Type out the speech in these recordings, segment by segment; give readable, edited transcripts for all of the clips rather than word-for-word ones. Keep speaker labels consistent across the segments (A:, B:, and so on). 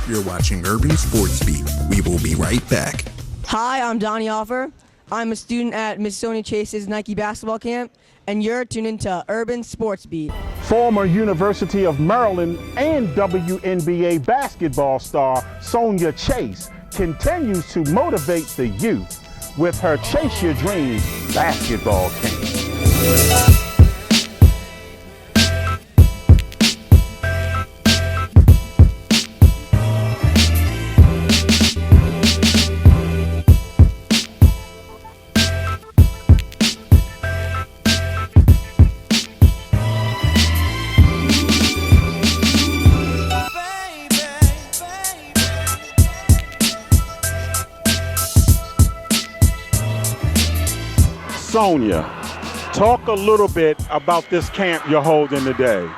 A: You're watching Urban Sports Beat. We will be right back.
B: Hi, I'm Donnie Offer. I'm a student at Miss Sonia Chase's Nike basketball camp, and you're tuned into Urban Sports Beat.
C: Former University of Maryland and WNBA basketball star Sonia Chase continues to motivate the youth with her Chase Your Dreams basketball camp. Sonia, talk a little bit about this camp you're holding today.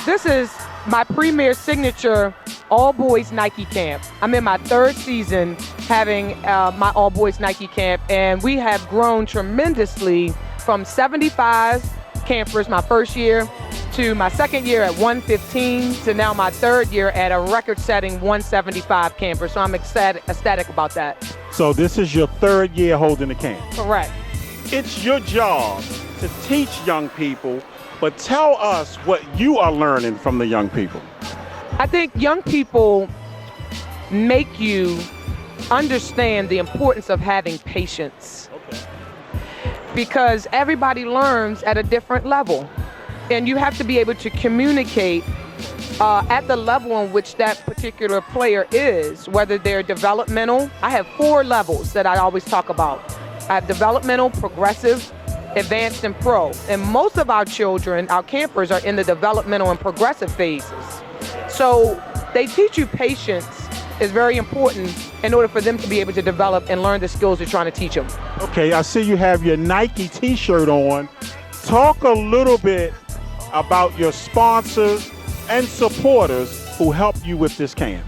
D: This is my premier signature all-boys Nike camp. I'm in my third season having my all-boys Nike camp, and we have grown tremendously from 75 campers my first year to my second year at 115 to now my third year at a record-setting 175 campers. So I'm ecstatic about that.
C: So this is your third year holding the camp?
D: Correct.
C: It's your job to teach young people, but tell us what you are learning from the young people.
D: I think young people make you understand the importance of having patience.
C: Okay.
D: Because everybody learns at a different level. And you have to be able to communicate at the level in which that particular player is, whether they're developmental. I have 4 levels that I always talk about. I have developmental, progressive, advanced, and pro. And most of our children, our campers, are in the developmental and progressive phases. So they teach you patience is very important in order for them to be able to develop and learn the skills they're trying to teach them.
C: Okay, I see you have your Nike t-shirt on. Talk a little bit about your sponsors and supporters who help you with this camp.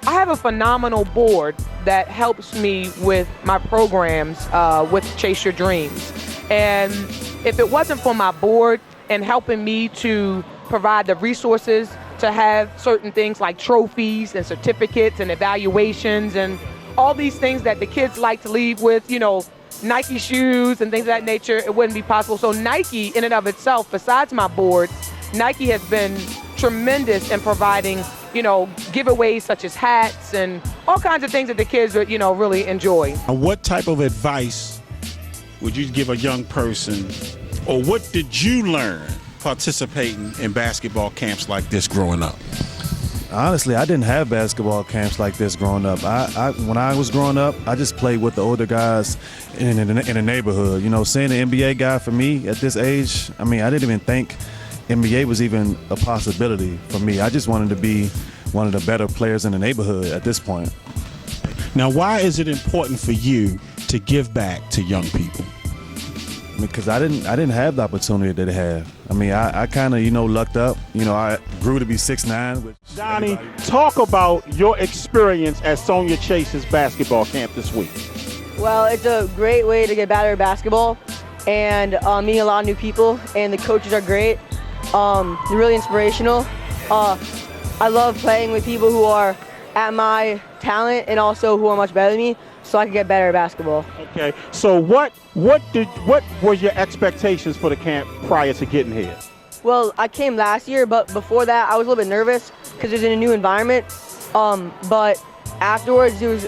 D: I have a phenomenal board that helps me with my programs with Chase Your Dreams. And if it wasn't for my board and helping me to provide the resources to have certain things like trophies and certificates and evaluations and all these things that the kids like to leave with, you know, Nike shoes and things of that nature, it wouldn't be possible. So Nike in and of itself, besides my board, Nike has been tremendous in providing, you know, giveaways such as hats and all kinds of things that the kids would, you know, really enjoy.
E: What type of advice would you give a young person, or what did you learn participating in basketball camps like this growing up?
F: Honestly, I didn't have basketball camps like this growing up. When I was growing up, I just played with the older guys in the neighborhood. You know, seeing an NBA guy for me at this age, I mean, I didn't even think NBA was even a possibility for me. I just wanted to be one of the better players in the neighborhood at this point.
E: Now, why is it important for you to give back to young people?
F: Because I didn't have the opportunity that they have. I mean, I kind of, you know, lucked up. You know, I grew to be 6'9".
C: Donnie, talk about your experience at Sonia Chase's basketball camp this week.
B: Well, it's a great way to get better at basketball and meeting a lot of new people, and the coaches are great. They're really inspirational. I love playing with people who are at my talent and also who are much better than me, so I can get better at basketball.
C: Okay, so what were your expectations for the camp prior to getting here?
B: Well, I came last year, but before that, I was a little bit nervous because it was in a new environment. But afterwards, it was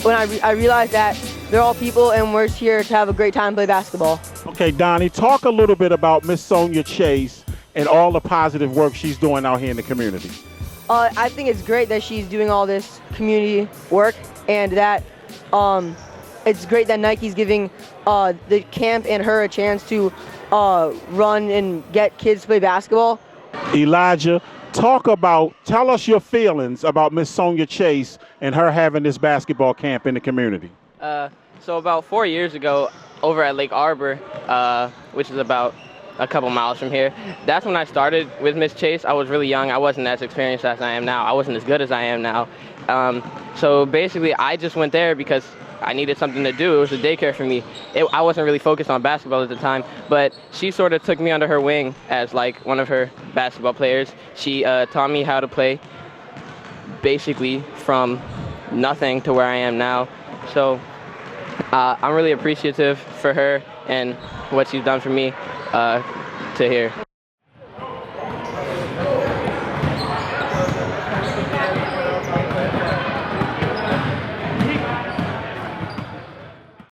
B: when I realized that they're all people and we're here to have a great time and play basketball.
C: Okay, Donnie, talk a little bit about Miss Sonia Chase and all the positive work she's doing out here in the community.
B: I think it's great that she's doing all this community work, and that it's great that Nike's giving the camp and her a chance to run and get kids to play basketball.
C: Elijah, tell us your feelings about Miss Sonia Chase and her having this basketball camp in the community.
G: So about 4 years ago, over at Lake Arbor, which is about a couple miles from here, that's when I started with Miss Chase. I was really young. I wasn't as experienced as I am now. I wasn't as good as I am now. So basically, I just went there because I needed something to do. It was a daycare for me. I wasn't really focused on basketball at the time, but she sort of took me under her wing as like one of her basketball players. She taught me how to play basically from nothing to where I am now. So I'm really appreciative for her and what she's done for me to here.